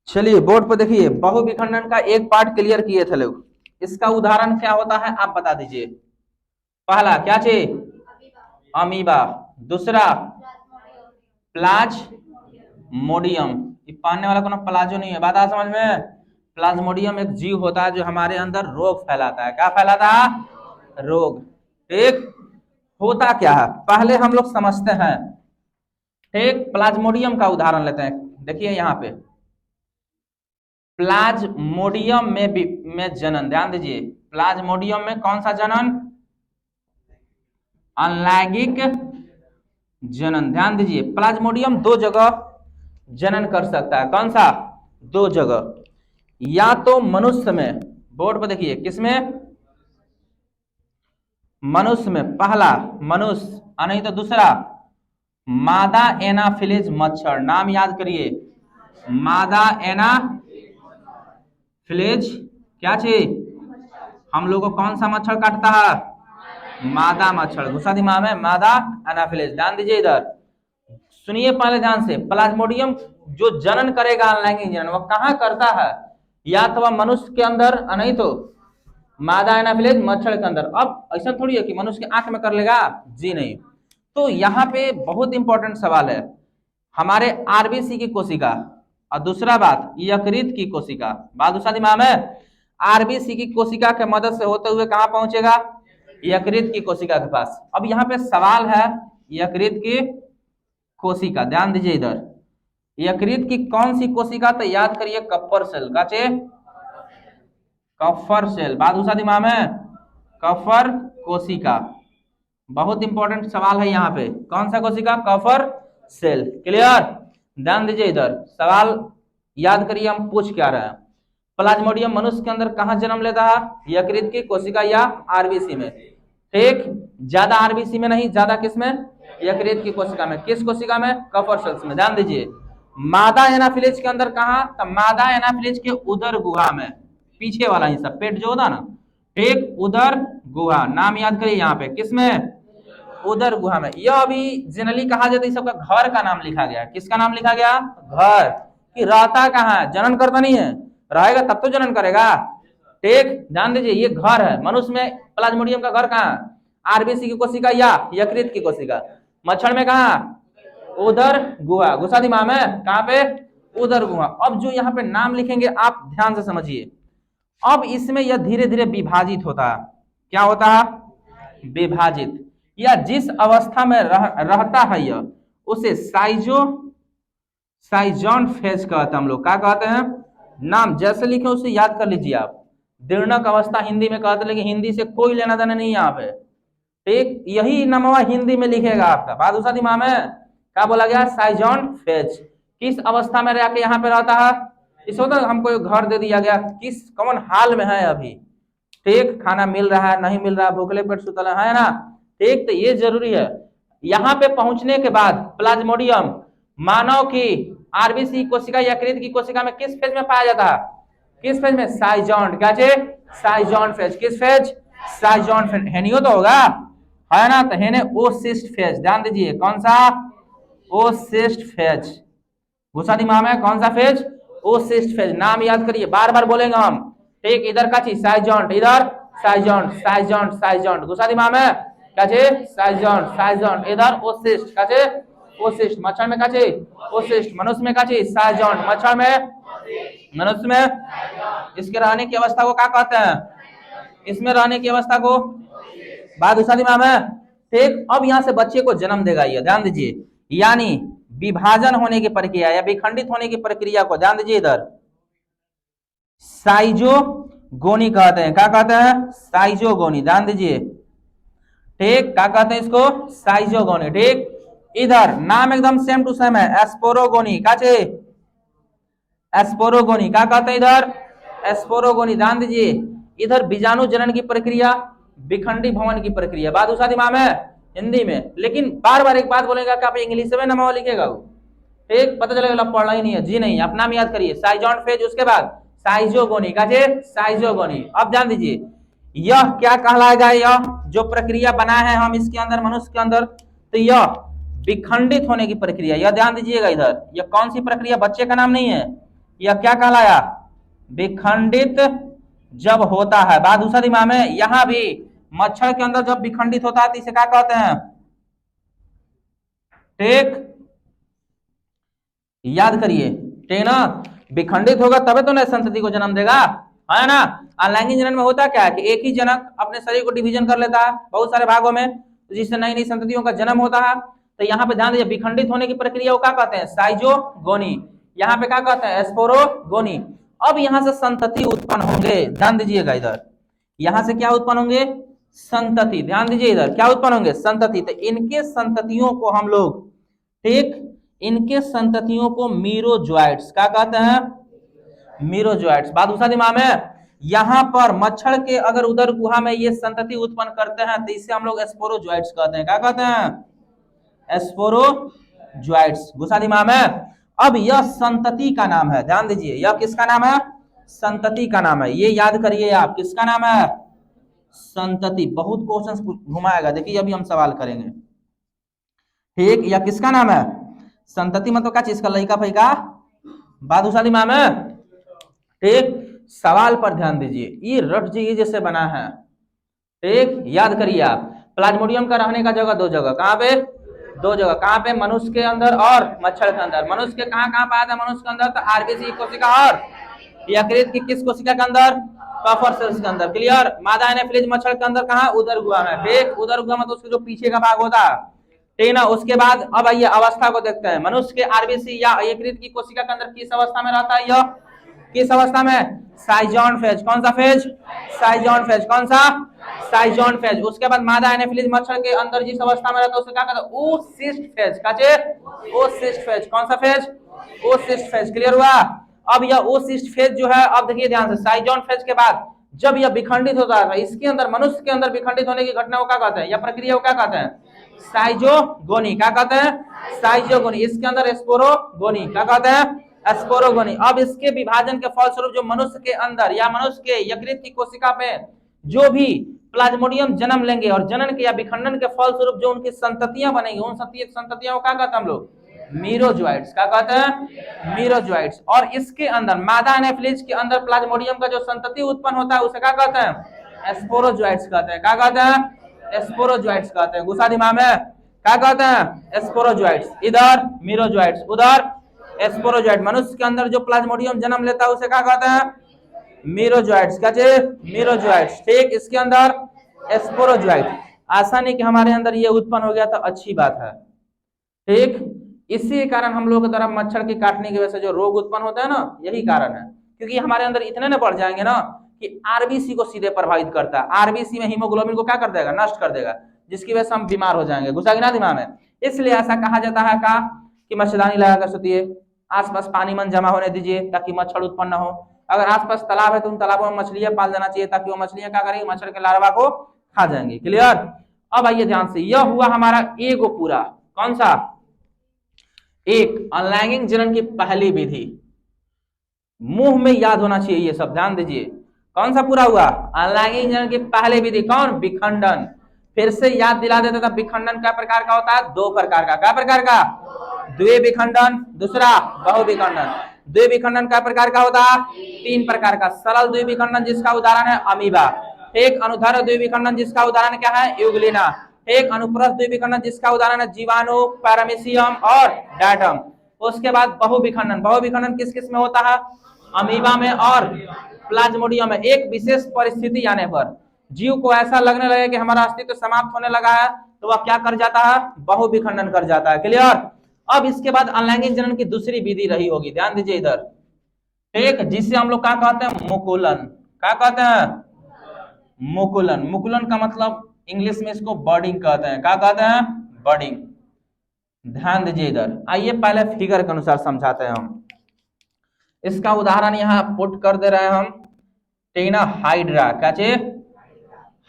चलिए बोर्ड पर देखिए, बहुविखंडन का एक पार्ट क्लियर किए थे लोग। इसका उदाहरण क्या होता है आप बता दीजिए। पहला क्या चीज? अमीबा। दूसरा प्लाज्मोडियम। ये पहनने वाला कोनो प्लाजो नहीं है, बात आ समझ में। प्लाज्मोडियम एक जीव होता है जो हमारे अंदर रोग फैलाता है। क्या फैलाता है? रोग। ठीक। होता क्या है पहले हम लोग समझते हैं। ठीक, प्लाज्मोडियम का उदाहरण लेते हैं। देखिए यहाँ पे प्लाज्मोडियम में जनन, ध्यान दीजिए। प्लाज्मोडियम में कौन सा जनन? अनलैंगिक जनन। ध्यान दीजिए, प्लाज्मोडियम दो जगह जनन कर सकता है। कौन सा? दो जगह। या तो मनुष्य में, बोर्ड पर देखिए, किसमें? मनुष्य में। पहला मनुष्य, और नहीं तो दूसरा मादा एनाफिलिज मच्छर। नाम याद करिए, मादा एनाफिलिज क्या चीज? हम लोग को कौन सा मच्छर काटता है? मादा मच्छर। घुसा दिमाग में, मादा एनाफिलिज। ध्यान दीजिए इधर, सुनिए पहले ध्यान से। प्लाज्मोडियम जो जनन करेगा, अनलैंगिक जनन, वो कहाँ करता है? या तो वह मनुष्य के अंदर, नहीं तो मादा एनाफिलिज मच्छर के अंदर। अब ऐसा थोड़ी है कि मनुष्य के आंख में कर लेगा, जी नहीं। तो यहाँ पे बहुत इंपॉर्टेंट सवाल है। हमारे आरबीसी की कोशिका, और दूसरा बात यकृत की कोशिका। बात दूसरा दिमाग में, आरबीसी की कोशिका के मदद से होते हुए कहां पहुंचेगा? यकृत की कोशिका के पास। अब यहाँ पे सवाल है यकृत की कोशिका। ध्यान दीजिए इधर, यकृत की कौन सी कोशिका? तो याद करिए, कप्पर सेल। काचे? कफर सेल। बात दूसरा दिमाग में, कफर कोशिका। बहुत इंपॉर्टेंट सवाल है यहाँ पे। कौन सा कोशिका? कफर सेल। क्लियर? ध्यान दीजिए इधर, सवाल याद करिए हम पूछ क्या रहे हैं। प्लाज्मोडियम मनुष्य के अंदर कहां जन्म लेता है? यकृत की कोशिका या आरबीसी में। ठीक, ज्यादा आरबीसी में नहीं, ज्यादा किस में? यकृत की कोशिका में। किस कोशिका में? कफर सेल्स में। ध्यान दीजिए, मादा एनाफिलिज के अंदर कहां? तो मादा एनाफिलिज के उदर गुहा में, पीछे वाला हिस्सा, पेट जो होता ना। ठीक, उदर गुहा। नाम याद करिए यहाँ पे, किसमें? उदर गुहा में। यह अभी जनरली कहा जाता है सबका घर का नाम लिखा गया। किसका नाम लिखा गया? घर। कि रहता कहाँ है? जनन करता नहीं है, रहेगा तब तो जनन करेगा। ठीक, ध्यान दीजिए, ये घर है। मनुष्य में प्लाज्मोडियम का घर कहाँ? आरबीसी की कोशिका या यकृत की कोशिका। मच्छर में कहा? उदर गुहा। घुसा दिमाग में, कहां पे? उदर गुहा। अब जो यहाँ पे नाम लिखेंगे आप ध्यान से समझिए। अब इसमें यह धीरे धीरे विभाजित होता है। क्या होता है? विभाजित। या जिस अवस्था में रहता है यह, उसे साइजॉन फेज कहते हैं हम लोग। क्या कहते हैं? नाम जैसे लिखे उसे याद कर लीजिए आप। दीर्णक अवस्था हिंदी में कहते हैं, लेकिन हिंदी से कोई लेना देना नहीं है यहाँ पे। ठीक, यही नमवा हिंदी में लिखेगा आपका। बात दूसरा दिमाग में, क्या बोला गया? साइजॉन फेज। किस अवस्था में रह के यहाँ पे रहता है? इस होता है हमको घर दे दिया गया, किस कौन हाल में है अभी। ठीक, खाना मिल रहा है, नहीं मिल रहा है, भूखले पेट सुतल है ना। ठीक, तो ये जरूरी है। यहाँ पे पहुंचने के बाद प्लाज्मोडियम मानव की आरबीसी कोशिका, यकृत की कोशिका में किस फेज में पाया जाता है? किस फेज में? साइजॉन। क्या चे? साइजॉन फेज। किस फेज? साइजॉन फेज। हेनियो तो होगा, है ना। तो हेने ओसिस्ट फेज। ध्यान दीजिए, कौन सा? ओसिस्ट फेज। घुसा दिमाग में, कौन सा फेज? ओसिस्ट फेज। नाम याद करिए, बार बार बोलेंगे हम। ठीक, इधर का चीज साइजॉन, इधर साइजॉन, साइजॉन, साइजॉन। घुसा दिमाग में, क्या चीज? साइजॉन, साइजॉन। इधर ओसिस्ट, क्या चीज? ओसिस्ट। मच्छर में क्या चीज? ओसिस्ट। मनुष्य में क्या चीज? साइजॉन। मच्छर में, मनुष्य में। इसके रहने की अवस्था को क्या कहते हैं? इसमें रहने की अवस्था को बात दूसरा दिमाग में। ठीक, अब यहां से बच्चे को जन्म देगा ये, ध्यान दीजिए। यानी विभाजन होने की प्रक्रिया या विखंडित होने की प्रक्रिया को ध्यान दीजिए इधर, साइजोगोनी कहते हैं। क्या कहते हैं? साइजोगोनी। ध्यान दीजिए। ठीक, क्या कहते हैं इसको? साइजोगोनी। ठीक, इधर नाम एकदम सेम टू सेम है, एस्पोरोगोनी। क्या चाहिए? एस्पोरोगोनी। क्या कहते हैं इधर? एस्पोरोगोनी। ध्यान दीजिए, इधर बीजाणु जनन की प्रक्रिया, विखंडी भवन की प्रक्रिया। बात दूसरा दिमाग में, हिंदी में। लेकिन बार बार एक बात बोलेगा कि आप इंग्लिश में नाम लिखेगा वो। ठीक, पता चलेगा पढ़ना ही नहीं है, जी नहीं। अपना में याद करिए, साइजॉन फेज, उसके बाद साइजोगोनी। का साइजोगोनी। अब ध्यान दीजिए, यह क्या कहलाएगा? यह जो प्रक्रिया बना है हम इसके अंदर, मनुष्य के अंदर, तो यह विखंडित होने की प्रक्रिया। यह ध्यान दीजिएगा इधर, यह कौन सी प्रक्रिया? बच्चे का नाम नहीं है, यह क्या कहलाया? विखंडित जब होता है। बात दूसरा दिमाग में, यहां भी मच्छर के अंदर जब विखंडित होता है तो इसे क्या कहते हैं? ठीक, याद करिए, ठीक ना? विखंडित होगा तबे तो नए संतति को जन्म देगा, है ना? अलैंगिक जनन में होता क्या है कि एक ही जनक अपने शरीर को डिवीजन कर लेता है बहुत सारे भागों में, जिससे नई नई संततियों का जन्म होता है। तो यहाँ पे ध्यान दीजिए, विखंडित होने की प्रक्रिया को क्या कहते हैं? साइजोगोनी। यहाँ पे क्या कहते हैं? स्पोरोगोनी। अब यहाँ से संतति उत्पन्न होंगे, ध्यान दीजिएगा इधर, यहाँ से क्या उत्पन्न होंगे? संतति। ध्यान दीजिए इधर, क्या उत्पन्न होंगे? संतति। तो इनके संततियों को हम लोग, ठीक, इनके संततियों को मीरोजोइट्स क्या कहते हैं? मीरोजोइट्स। बात दूसरा दिमाग में, यहां पर मच्छर के अगर उदर गुहा में ये संतति उत्पन्न करते हैं तो इसे हम लोग स्पोरोजोइट्स कहते हैं। क्या कहते हैं? स्पोरोजोइट्स। गुस्सा दिमाग में। अब यह संतति का नाम है, ध्यान दीजिए, यह किसका नाम है? संतति का नाम है। ये याद करिए आप, किसका नाम है? संतति। बहुत क्वेश्चंस घुमाएगा, देखिए अभी हम सवाल करेंगे, ठीक। यह किसका नाम है? संतति मतलब क्या चीज का? लइका फैका। बात दूसरा दिमाग में, ठीक। सवाल पर ध्यान दीजिए, ये रट जी जैसे बना है, ठीक, याद करिए आप। प्लाज्मोडियम का रहने का जगह दो जगह, कहां पे? दो जगह। कहां पे? मनुष्य के अंदर और मच्छर के अंदर। मनुष्य के कहां कहां पाया था? मनुष्य के अंदर तो आरबीसी कोशिका और यकृत की किस कोशिका के अंदर? पफर सेल्स के अंदर। क्लियर? मादा एनाफिलीज मच्छर के अंदर कहां? उदर गुहा में, ठीक। उदर गुहा में तो उसके जो पीछे का भाग होता है, ठीक ना? उसके बाद अब आइए अवस्था को देखते हैं। मनुष्य के आरबीसी या यकृत की कोशिका के अंदर किस अवस्था में रहता है? यह किस अवस्था में? साइजॉन फेज। कौन सा फेज? साइजॉन फेज। कौन सा? साइजॉन फेज। उसके बाद मादा एनाफिलीज मच्छर के अंदर जिस अवस्था में रहता है उसे क्या कहते हैं? oocyst phase. काचे? oocyst phase. कौन सा फेज? oocyst phase. क्लियर हुआ? अब यह oocyst फेज जो है, अब देखिए ध्यान से, साइजॉन फेज के बाद जब यह विखंडित होता है इसके अंदर, मनुष्य के अंदर विखंडित होने की घटना को क्या कहते हैं? या प्रक्रिया को क्या कहते हैं? साइजोगोनी। क्या कहते हैं? साइजोगोनी। इसके अंदर स्पोरोगोनी। क्या कहते हैं? स्पोरोगोनी। अब इसके विभाजन के फलस्वरूप जो मनुष्य के अंदर या मनुष्य के यकृत की कोशिका में जो भी प्लाज्मोडियम जन्म लेंगे और जनन के या विखंडन के फलस्वरूप जो उनकी संततियां बनेंगी, उन संततियों को क्या कहते हैं हम लोग? मीरोजोइट्स। क्या कहते हैं? मीरोजोइट्स। और इसके अंदर मादा एनाफिलीज के अंदर प्लाज्मोडियम का जो संतति उत्पन्न होता है उसे क्या कहते हैं? स्पोरोजोइट्स कहते हैं। क्या कहते हैं? स्पोरोजोइट्स कहते हैं। गुस्सा दिमाग में, क्या कहते हैं? स्पोरोजोइट्स। इधर मीरोजोइट्स, उधर स्पोरोजोइट। मनुष्य के अंदर जो प्लाज्मोडियम जन्म लेता है उसे क्या कहते हैं? मीरोजोइट्स। क्या चीज? मीरोजोइट्स, ठीक। इसके अंदर स्पोरोजोइट। आसानी कि हमारे अंदर ये उत्पन्न हो गया तो अच्छी बात है, ठीक। इसी कारण हम लोग के द्वारा मच्छर के काटने की वजह से जो रोग उत्पन्न होता है ना, यही कारण है, क्योंकि हमारे अंदर इतने न बढ़ जाएंगे ना कि आरबीसी को सीधे प्रभावित करता है। आरबीसी में हीमोग्लोबिन को क्या कर देगा? नष्ट कर देगा, जिसकी वजह से हम बीमार हो जाएंगे। घुसा ना दिमाग में। इसलिए ऐसा कहा जाता है का कि मच्छरदानी लगाकर सोतिए, आसपास पानी मन जमा होने दीजिए ताकि मच्छर उत्पन्न न हो। अगर आसपास तालाब है तो उन तालाबों में मछलियां पाल देना चाहिए ताकि वो मछलियां क्या करेंगी? मच्छर के लार्वा को खा जाएंगी। क्लियर? अब आइए ध्यान से, यह हुआ हमारा एगो पूरा, कौन सा? एक अनलैंगिक जनन की पहली विधि। मुंह में याद होना चाहिए ये सब, ध्यान दीजिए। कौन सा पूरा हुआ? अनलैंगिक जनन की पहली विधि। कौन? विखंडन। फिर से याद दिला देता था, विखंडन क्या प्रकार का होता है? दो प्रकार का। क्या प्रकार का? द्विविखंडन, दूसरा बहुविखंडन। द्विविखंडन क्या प्रकार का होता है? तीन प्रकार का। सरल द्विविखंडन जिसका उदाहरण है अमीबा, एक अनुदैर्ध्य द्विविखंडन जिसका उदाहरण क्या है? यूग्लिना, एक अनुप्रस्थ द्विविखंडन जिसका उदाहरण है जीवाणु, पैरामीशियम और डायटम। उसके बाद बहुविखंडन। बहुविखंडन किस किस में होता है? अमीबा में और प्लाज्मोडियम में। एक विशेष परिस्थिति आने पर जीव को ऐसा लगने लगे कि हमारा अस्तित्व समाप्त होने लगा है तो वह क्या कर जाता है? बहुविखंडन कर जाता है। क्लियर? अब इसके बाद अनलैंगिक जनन की दूसरी विधि रही होगी, ध्यान दीजिए इधर, ठीक, जिससे हम लोग क्या कहते हैं? मुकुलन। क्या कहते हैं? मुकुलन। मुकुलन का मतलब इंग्लिश में इसको बर्डिंग कहते हैं। क्या कहते हैं? बर्डिंग। ध्यान दीजिए इधर, आइए पहले फिगर के अनुसार समझाते हैं हम। इसका उदाहरण यहाँ पुट कर दे रहे हैं हम, ठीक ना? हाइड्रा। क्या चीज?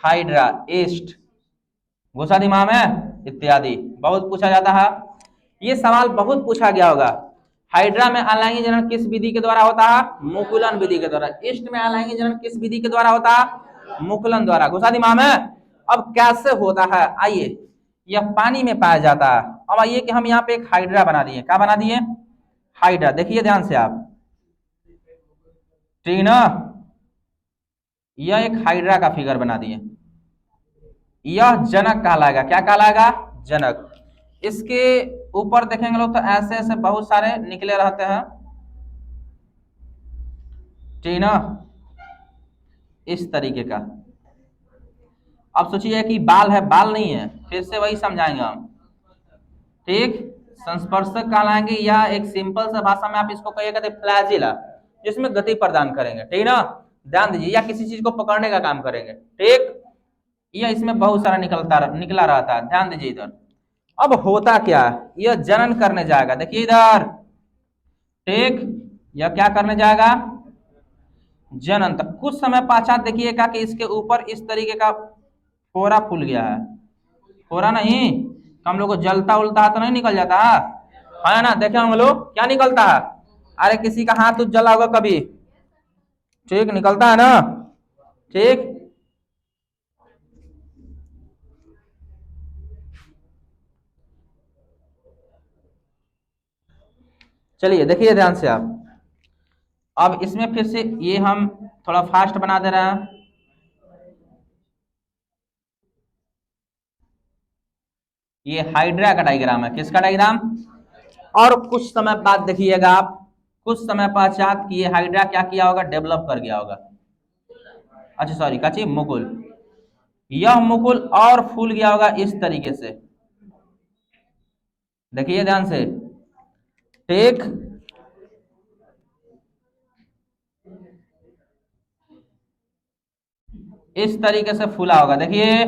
हाइड्रा, ईस्ट, घुसा दिमाग में, इत्यादि बहुत पूछा जाता है। ये सवाल बहुत पूछा गया होगा। हाइड्रा में अनलैंगिक जनन किस विधि के द्वारा होता है? मुकुलन विधि के द्वारा। ईस्ट में अनलैंगिक जनन किस विधि के द्वारा होता है? मुकुलन द्वारा। घुसा दिमाग में। अब कैसे होता है? आइए, यह पानी में पाया जाता है। अब आइए कि हम यहाँ पे एक हाइड्रा बना दिए। क्या बना दिए? हाइड्रा। देखिए ध्यान से आप, ठीक ना। यह एक हाइड्रा का फिगर बना दिए, यह जनक कहलाएगा। क्या कहलाएगा? जनक। इसके ऊपर देखेंगे लोग तो ऐसे ऐसे बहुत सारे निकले रहते हैं, ठीक ना, इस तरीके का। अब सोचिए कि बाल है, बाल नहीं है, फिर से वही समझाएंगे हम। ठीक, संस्पर्शक कहलाएंगे, या एक सिंपल सा भाषा में आप इसको कहिएगा तो फ्लैजिला, जिसमें गति प्रदान करेंगे। ठीक ना, ध्यान दीजिए, या किसी चीज को पकड़ने का काम करेंगे। ठीक, यह इसमें बहुत सारा निकला रहता है। ध्यान दीजिए इधर। अब होता क्या, यह जनन करने जाएगा। देखिए इधर, ठीक, यह क्या करने जाएगा? जनन। तक कुछ समय पश्चात देखिएगा कि इसके ऊपर इस तरीके का फोरा फूल गया है। फोरा नहीं, हम लोग को जलता उलता है तो नहीं निकल जाता है ना? देखे हम लोग क्या निकलता है? अरे किसी का हाथ तो जला होगा कभी, ठीक, निकलता है ना। ठीक, चलिए देखिए ध्यान से आप। अब इसमें फिर से ये हम थोड़ा फास्ट बना दे रहे हैं। ये हाइड्रा का डायग्राम है। किसका डायग्राम? और कुछ समय बाद देखिएगा आप, कुछ समय पश्चात कि ये हाइड्रा क्या किया होगा? डेवलप कर गया होगा। अच्छा सॉरी, काची मुकुल। यह मुकुल और फूल गया होगा इस तरीके से। देखिए ध्यान से। ठीक, इस तरीके से फूला होगा। देखिए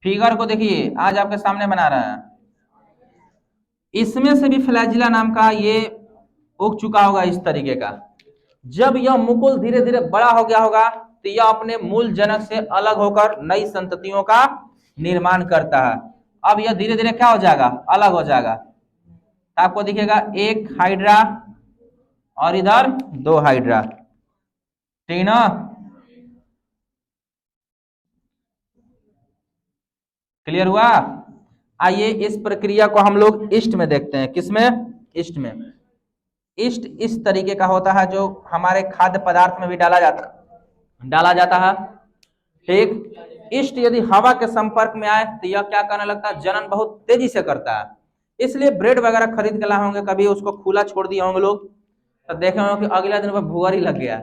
फिगर को, देखिए आज आपके सामने बना रहा है। इसमें से भी फ्लैजिला नाम का ये उग चुका होगा इस तरीके का। जब यह मुकुल धीरे धीरे बड़ा हो गया होगा तो यह अपने मूल जनक से अलग होकर नई संततियों का निर्माण करता है। अब यह धीरे धीरे क्या हो जाएगा? अलग हो जाएगा। आपको दिखेगा एक हाइड्रा और इधर दो हाइड्रा, ठीक ना। क्लियर हुआ? आइए इस प्रक्रिया को हम लोग ईस्ट में देखते हैं। किसमें? ईस्ट में। ईस्ट इस तरीके का होता है जो हमारे खाद्य पदार्थ में भी डाला जाता है। ठीक, ईस्ट यदि हवा के संपर्क में आए तो यह क्या करने लगता है? जनन बहुत तेजी से करता है। इसलिए ब्रेड वगैरह खरीद के लाए होंगे, कभी उसको खुला छोड़ दिए होंगे लोग, तो देखे होंगे कि अगला दिन भुअर ही लग गया,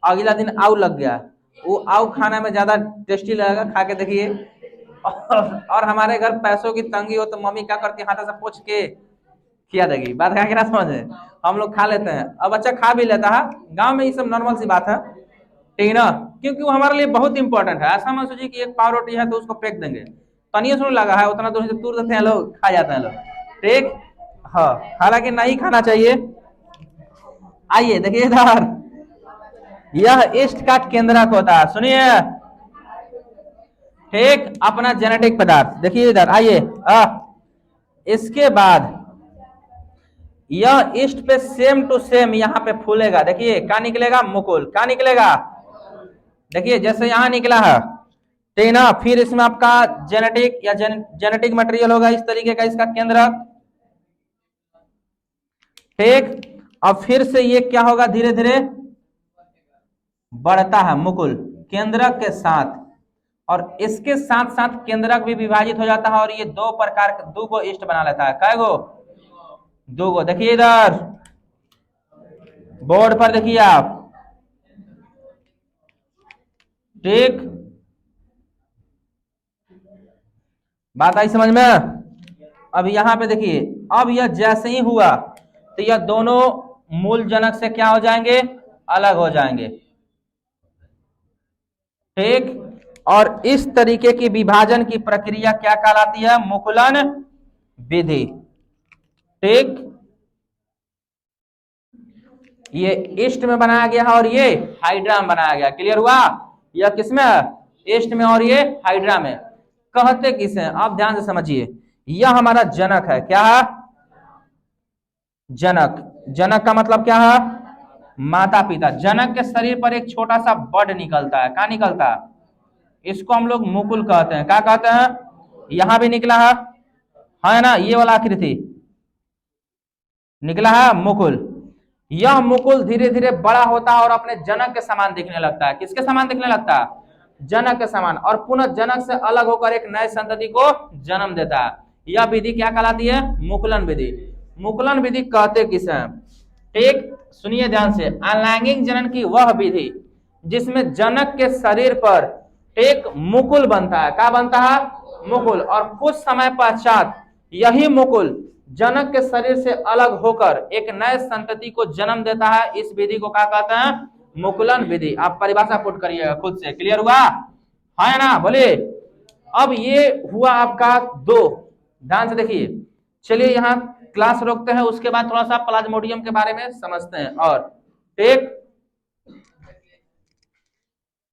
अगला दिन आव लग गया। वो आव खाना में ज्यादा टेस्टी लगेगा, खा के देखिए। और हमारे घर पैसों की तंगी हो तो मम्मी क्या करती है? हाथ से पोंछ के खिया देगी। बात क्या समझे? हम लोग खा लेते हैं, अब बच्चा खा भी लेता है। गांव में ये सब नॉर्मल सी बात है, ठीक ना, क्योंकि वो हमारे लिए बहुत इंपॉर्टेंट है। ऐसा मत सोचिए कि एक पाव रोटी है तो उसको फेंक देंगे, पनीर सुन लगा है उतना दूर से तूर देते हैं लोग, खा जाते हैं लोग। ठीक, हाँ, हालांकि नहीं खाना चाहिए। आइए देखिए इधर, यह ईस्ट का केंद्रक होता है। सुनिए, ठीक, अपना जेनेटिक पदार्थ। देखिए इधर आइए, इसके बाद यह ईस्ट पे सेम टू सेम यहाँ पे फूलेगा। देखिए क्या निकलेगा? मुकुल। क्या निकलेगा? देखिए जैसे यहाँ निकला है, ठीक ना, फिर इसमें आपका जेनेटिक या जेनेटिक मटेरियल होगा इस तरीके का, इसका केंद्रक। ठीक, अब फिर से ये क्या होगा? धीरे धीरे बढ़ता है मुकुल केंद्रक के साथ, और इसके साथ साथ केंद्रक भी विभाजित हो जाता है, और ये दो प्रकार के दो गो ईस्ट बना लेता है। कै गो? दो गो। देखिए इधर बोर्ड पर देखिए आप, ठीक, बात आई समझ में? अब यहां पे देखिए, अब यह जैसे ही हुआ तो यह दोनों मूल जनक से क्या हो जाएंगे? अलग हो जाएंगे। ठीक, और इस तरीके की विभाजन की प्रक्रिया क्या कहलाती है? मुकुलन विधि। ठीक, ये ईस्ट में बनाया गया है और ये हाइड्रा में बनाया गया। क्लियर हुआ? यह किसमें है? ईस्ट में, और ये हाइड्रा में। कहते किसे? आप ध्यान से समझिए, यह हमारा जनक है। क्या है? जनक। जनक का मतलब क्या है? माता पिता। जनक के शरीर पर एक छोटा सा बड निकलता है। क्या निकलता है? इसको हम लोग मुकुल कहते हैं। क्या कहते हैं? यहां भी निकला है ना, ये वाला आकृति निकला है मुकुल। यह मुकुल धीरे धीरे बड़ा होता है और अपने जनक के समान दिखने लगता है। किसके समान दिखने लगता है? जनक के समान, और पुनः जनक से अलग होकर एक नए संतति को जन्म देता है। यह विधि क्या कहलाती है? मुकुलन विधि। मुकुलन विधि कहते किसे हैं? ठीक, सुनिए ध्यान से। अलैंगिक जनन की वह विधि जिसमें जनक के शरीर पर एक मुकुल बनता है। क्या बनता है? मुकुल। और कुछ समय पश्चात यही मुकुल जनक के शरीर से अलग होकर एक नए संतति को जन्म देता है। इस विधि को क्या कहते हैं? मुकुलन विधि। आप परिभाषा पुट करिएगा खुद से। क्लियर हुआ? है ना? बोलिए। अब ये हुआ आपका दो। ध्यान से देखिए। चलिए यहाँ क्लास रोकते हैं, उसके बाद थोड़ा सा प्लाज्मोडियम के बारे में समझते हैं। और ठीक,